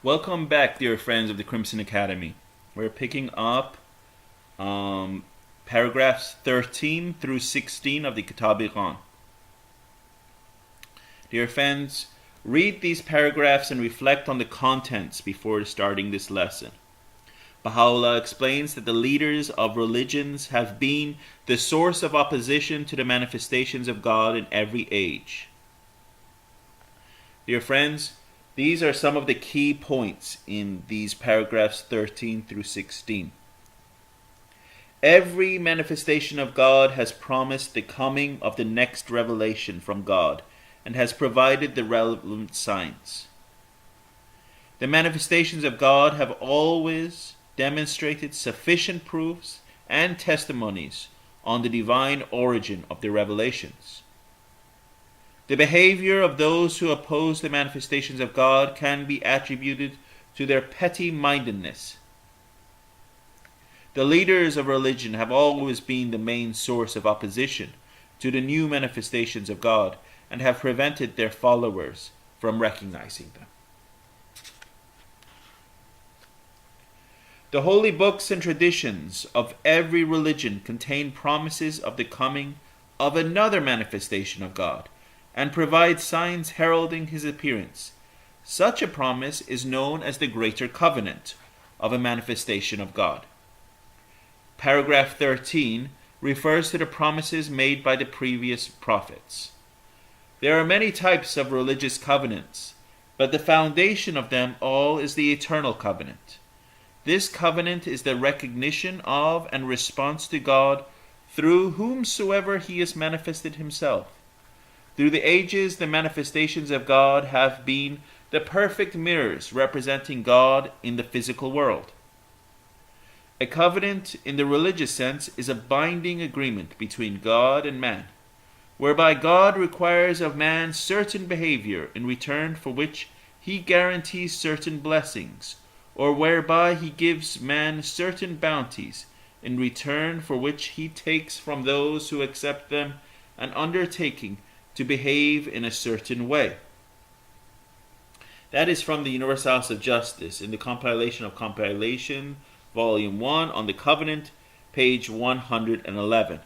Welcome back, dear friends of the Crimson Academy. We're picking up paragraphs 13 through 16 of the Kitab-i-Iqan. Dear friends, read these paragraphs and reflect on the contents before starting this lesson. Baha'u'llah explains that the leaders of religions have been the source of opposition to the manifestations of God in every age. Dear friends, these are some of the key points in these paragraphs 13 through 16. Every manifestation of God has promised the coming of the next revelation from God and has provided the relevant signs. The manifestations of God have always demonstrated sufficient proofs and testimonies on the divine origin of the revelations. The behavior of those who oppose the manifestations of God can be attributed to their petty-mindedness. The leaders of religion have always been the main source of opposition to the new manifestations of God and have prevented their followers from recognizing them. The holy books and traditions of every religion contain promises of the coming of another manifestation of God and provide signs heralding his appearance. Such a promise is known as the Greater Covenant of a manifestation of God. Paragraph 13 refers to the promises made by the previous prophets. There are many types of religious covenants, but the foundation of them all is the eternal covenant. This covenant is the recognition of and response to God through whomsoever he has manifested himself. Through the ages, the manifestations of God have been the perfect mirrors representing God in the physical world. A covenant in the religious sense is a binding agreement between God and man, whereby God requires of man certain behavior in return for which he guarantees certain blessings, or whereby he gives man certain bounties in return for which he takes from those who accept them an undertaking to behave in a certain way. That is from the Universal House of Justice in the compilation of Compilation, Volume 1 on the Covenant, page 111.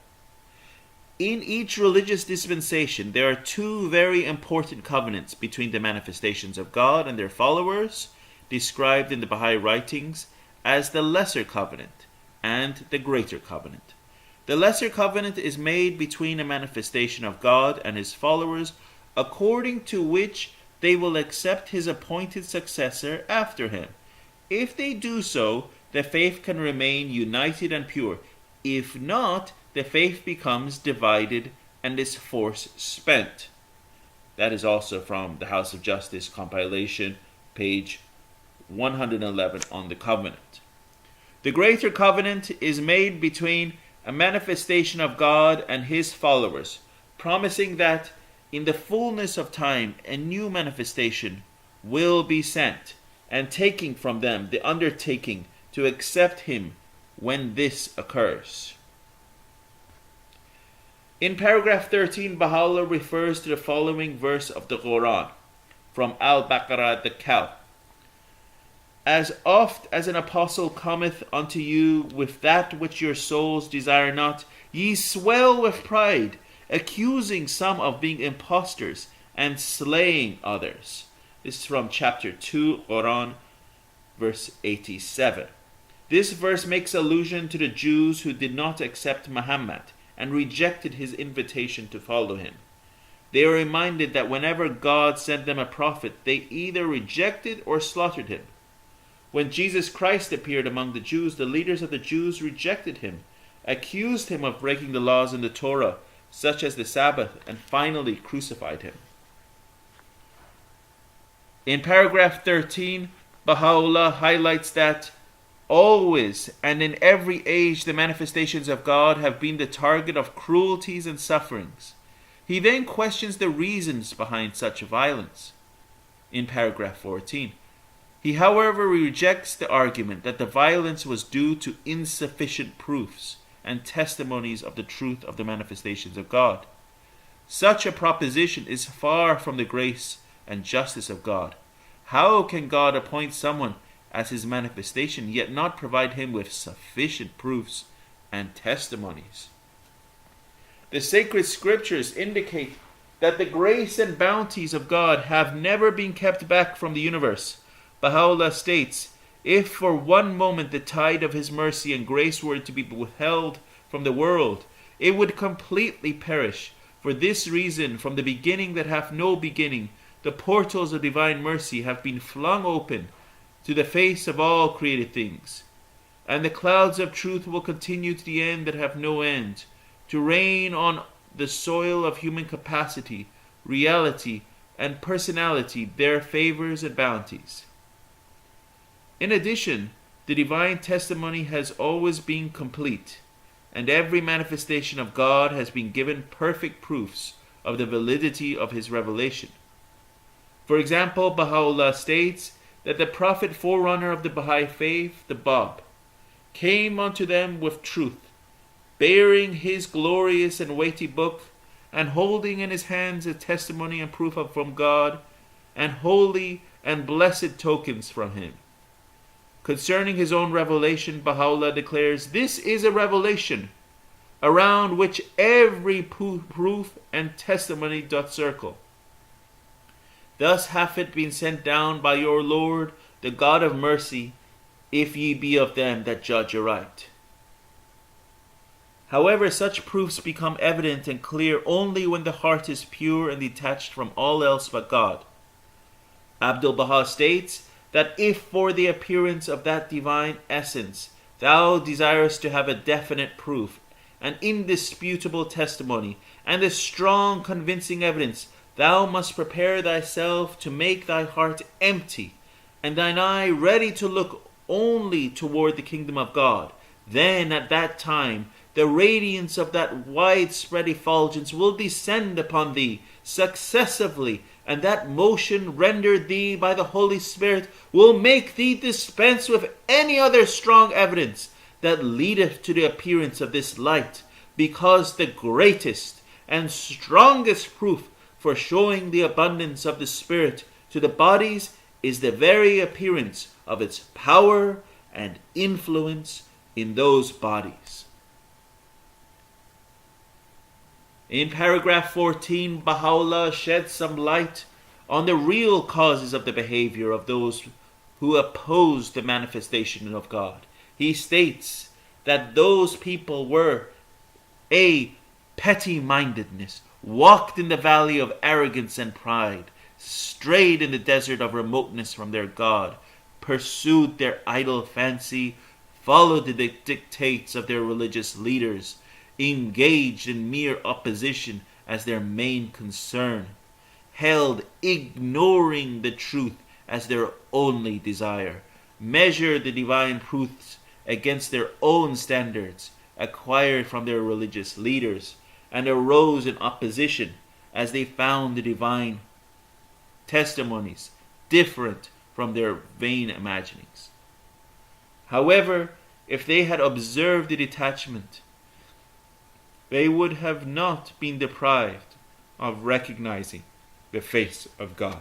In each religious dispensation, there are two very important covenants between the manifestations of God and their followers, described in the Baha'i writings as the Lesser Covenant and the Greater Covenant. The Lesser Covenant is made between a manifestation of God and his followers, according to which they will accept his appointed successor after him. If they do so, the faith can remain united and pure. If not, the faith becomes divided and its force spent. That is also from the House of Justice compilation, page 111 on the covenant. The Greater Covenant is made between a manifestation of God and his followers, promising that in the fullness of time a new manifestation will be sent, and taking from them the undertaking to accept him when this occurs. In paragraph 13, Baha'u'llah refers to the following verse of the Quran from Al-Baqarah the Cow. As oft as an apostle cometh unto you with that which your souls desire not, ye swell with pride, accusing some of being impostors and slaying others. This is from chapter 2, Quran, verse 87. This verse makes allusion to the Jews who did not accept Muhammad and rejected his invitation to follow him. They are reminded that whenever God sent them a prophet, they either rejected or slaughtered him. When Jesus Christ appeared among the Jews, the leaders of the Jews rejected him, accused him of breaking the laws in the Torah, such as the Sabbath, and finally crucified him. In paragraph 13, Baha'u'llah highlights that always and in every age the manifestations of God have been the target of cruelties and sufferings. He then questions the reasons behind such violence. In paragraph 14, he, however, rejects the argument that the violence was due to insufficient proofs and testimonies of the truth of the manifestations of God. Such a proposition is far from the grace and justice of God. How can God appoint someone as his manifestation, yet not provide him with sufficient proofs and testimonies? The sacred scriptures indicate that the grace and bounties of God have never been kept back from the universe. Baha'u'llah states, if for one moment the tide of his mercy and grace were to be withheld from the world, it would completely perish. For this reason, from the beginning that hath no beginning, the portals of divine mercy have been flung open to the face of all created things. And the clouds of truth will continue to the end that have no end, to rain on the soil of human capacity, reality, and personality their favors and bounties. In addition, the divine testimony has always been complete, and every manifestation of God has been given perfect proofs of the validity of his revelation. For example, Baha'u'llah states that the prophet forerunner of the Baha'i faith, the Bab, came unto them with truth, bearing his glorious and weighty book, and holding in his hands a testimony and proof from God, and holy and blessed tokens from him. Concerning his own revelation, Baha'u'llah declares, this is a revelation around which every proof and testimony doth circle. Thus hath it been sent down by your Lord, the God of mercy, if ye be of them that judge aright. However, such proofs become evident and clear only when the heart is pure and detached from all else but God. Abdul-Baha states that if for the appearance of that divine essence thou desirest to have a definite proof, an indisputable testimony, and a strong convincing evidence, thou must prepare thyself to make thy heart empty, and thine eye ready to look only toward the kingdom of God. Then at that time the radiance of that widespread effulgence will descend upon thee successively, and that motion rendered thee by the Holy Spirit will make thee dispense with any other strong evidence that leadeth to the appearance of this light, because the greatest and strongest proof for showing the abundance of the Spirit to the bodies is the very appearance of its power and influence in those bodies. In paragraph 14, Baha'u'llah sheds some light on the real causes of the behavior of those who oppose the manifestation of God. He states that those people were a petty-mindedness, walked in the valley of arrogance and pride, strayed in the desert of remoteness from their God, pursued their idle fancy, followed the dictates of their religious leaders, engaged in mere opposition as their main concern, held ignoring the truth as their only desire, measured the divine proofs against their own standards acquired from their religious leaders, and arose in opposition as they found the divine testimonies different from their vain imaginings. However, if they had observed the detachment, they would have not been deprived of recognizing the face of God.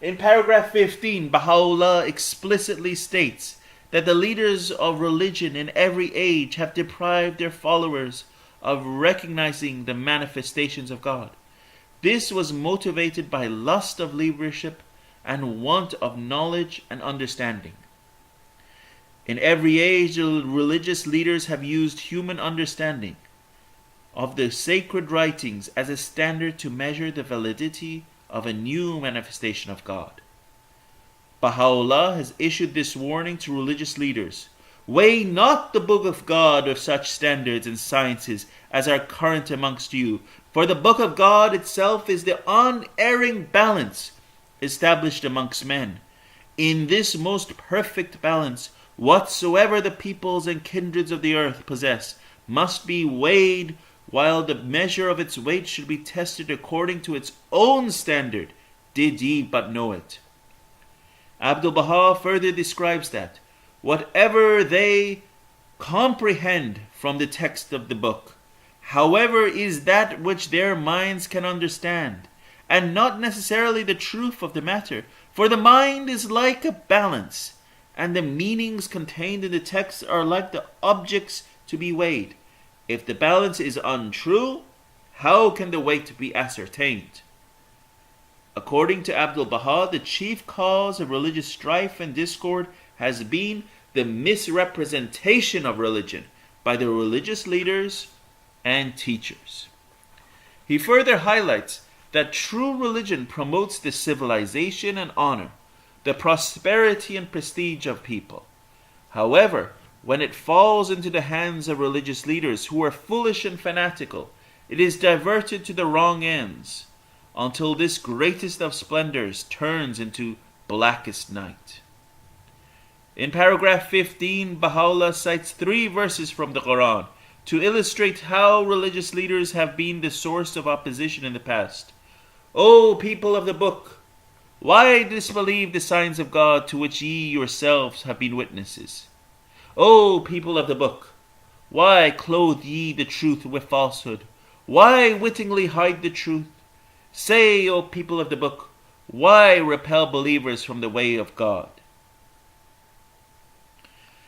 In paragraph 15, Baha'u'llah explicitly states that the leaders of religion in every age have deprived their followers of recognizing the manifestations of God. This was motivated by lust of leadership and want of knowledge and understanding. In every age, the religious leaders have used human understanding of the sacred writings as a standard to measure the validity of a new manifestation of God. Baha'u'llah has issued this warning to religious leaders: weigh not the book of God with such standards and sciences as are current amongst you, for the book of God itself is the unerring balance established amongst men. In this most perfect balance, whatsoever the peoples and kindreds of the earth possess must be weighed, while the measure of its weight should be tested according to its own standard, did ye but know it. Abdul-Baha further describes that whatever they comprehend from the text of the book, however, is that which their minds can understand, and not necessarily the truth of the matter. For the mind is like a balance, and the meanings contained in the text are like the objects to be weighed. If the balance is untrue, how can the weight be ascertained? According to Abdul-Baha, the chief cause of religious strife and discord has been the misrepresentation of religion by the religious leaders and teachers. He further highlights that true religion promotes the civilization and honor, the prosperity and prestige of people. However, when it falls into the hands of religious leaders who are foolish and fanatical, it is diverted to the wrong ends, until this greatest of splendors turns into blackest night. In paragraph 15, Baha'u'llah cites 3 verses from the Quran to illustrate how religious leaders have been the source of opposition in the past. O people of the book, why disbelieve the signs of God to which ye yourselves have been witnesses? O people of the book, why clothe ye the truth with falsehood? Why wittingly hide the truth? Say, O people of the book, why repel believers from the way of God?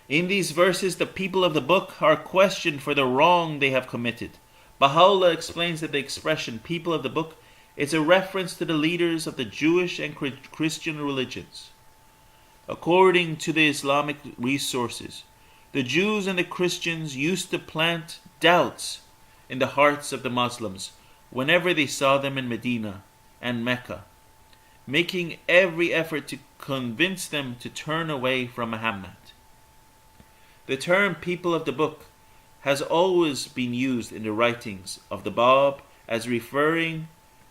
In these verses, the people of the book are questioned for the wrong they have committed. Baha'u'llah explains that the expression people of the book is a reference to the leaders of the Jewish and Christian religions. According to the Islamic resources, the Jews and the Christians used to plant doubts in the hearts of the Muslims whenever they saw them in Medina and Mecca, making every effort to convince them to turn away from Muhammad. The term people of the book has always been used in the writings of the Bab as referring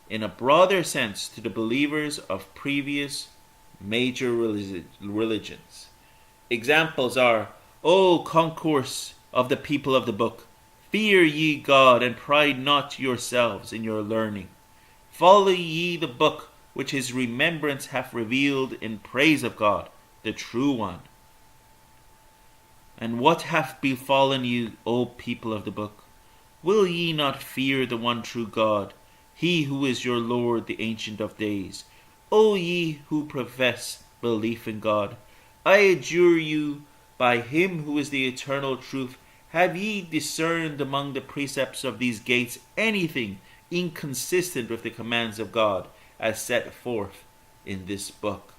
in a broader sense to the believers of previous major religions. Examples are, O concourse of the people of the book, fear ye God and pride not yourselves in your learning. Follow ye the book which his remembrance hath revealed in praise of God, the true one. And what hath befallen you, O people of the book? Will ye not fear the one true God, he who is your Lord, the Ancient of Days? O ye who profess belief in God, I adjure you by him who is the eternal truth, have ye discerned among the precepts of these gates anything inconsistent with the commands of God as set forth in this book?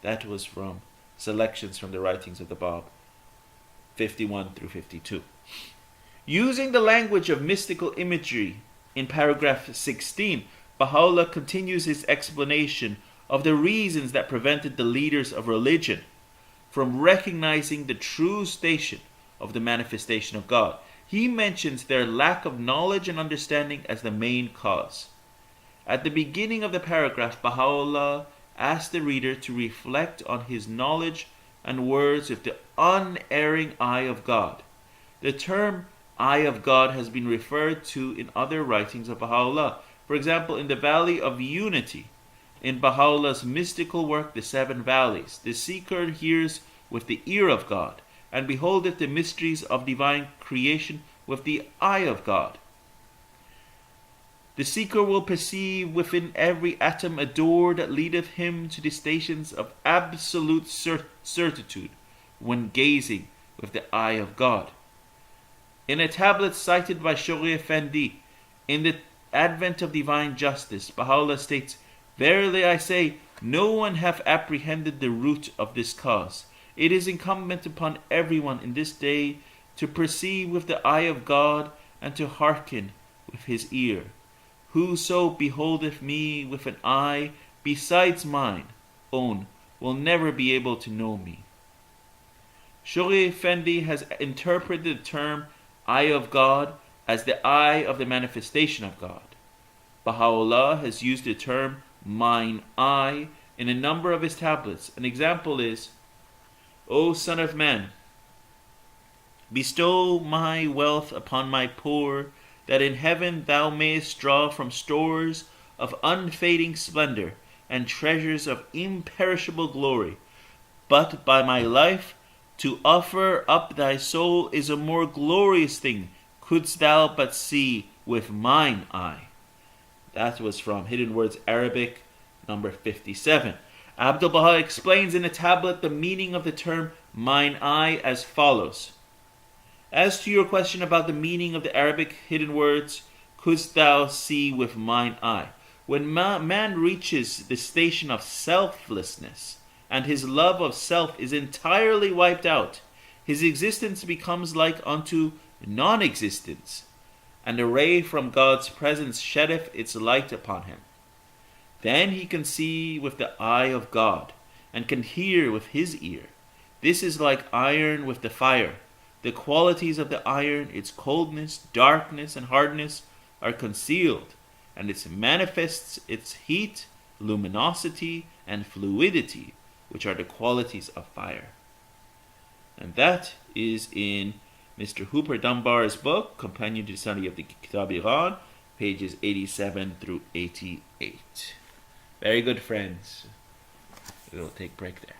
That was from selections from the writings of the Bab, 51 through 52. Using the language of mystical imagery in paragraph 16, Baha'u'llah continues his explanation of the reasons that prevented the leaders of religion from recognizing the true station of the manifestation of God. He mentions their lack of knowledge and understanding as the main cause. At the beginning of the paragraph, Baha'u'llah asked the reader to reflect on his knowledge and words with the unerring eye of God. The term eye of God has been referred to in other writings of Baha'u'llah. For example, in the Valley of Unity, in Baha'u'llah's mystical work, The Seven Valleys, the seeker hears with the ear of God, and beholdeth the mysteries of divine creation with the eye of God. The seeker will perceive within every atom a door that leadeth him to the stations of absolute certitude when gazing with the eye of God. In a tablet cited by Shoghi Effendi, in the Advent of Divine Justice, Baha'u'llah states, Verily I say, no one hath apprehended the root of this cause. It is incumbent upon everyone in this day to perceive with the eye of God and to hearken with his ear. Whoso beholdeth me with an eye besides mine own will never be able to know me. Shoghi Effendi has interpreted the term eye of God as the eye of the manifestation of God. Baha'u'llah has used the term mine eye in a number of his tablets. An example is, O son of man, bestow my wealth upon my poor, that in heaven thou mayest draw from stores of unfading splendor and treasures of imperishable glory. But by my life, to offer up thy soul is a more glorious thing, couldst thou but see with mine eye. That was from Hidden Words Arabic, number 57. Abdu'l-Baha explains in a tablet the meaning of the term mine eye as follows. As to your question about the meaning of the Arabic hidden words, couldst thou see with mine eye? When man reaches the station of selflessness, and his love of self is entirely wiped out, his existence becomes like unto non-existence, and a ray from God's presence sheddeth its light upon him. Then he can see with the eye of God, and can hear with his ear. This is like iron with the fire. The qualities of the iron, its coldness, darkness, and hardness, are concealed, and it manifests its heat, luminosity, and fluidity, which are the qualities of fire. And that is in Mr. Hooper Dunbar's book, Companion to the Study of the Kitab-i-Iqan, pages 87 through 88. Very good, friends. We'll take a break there.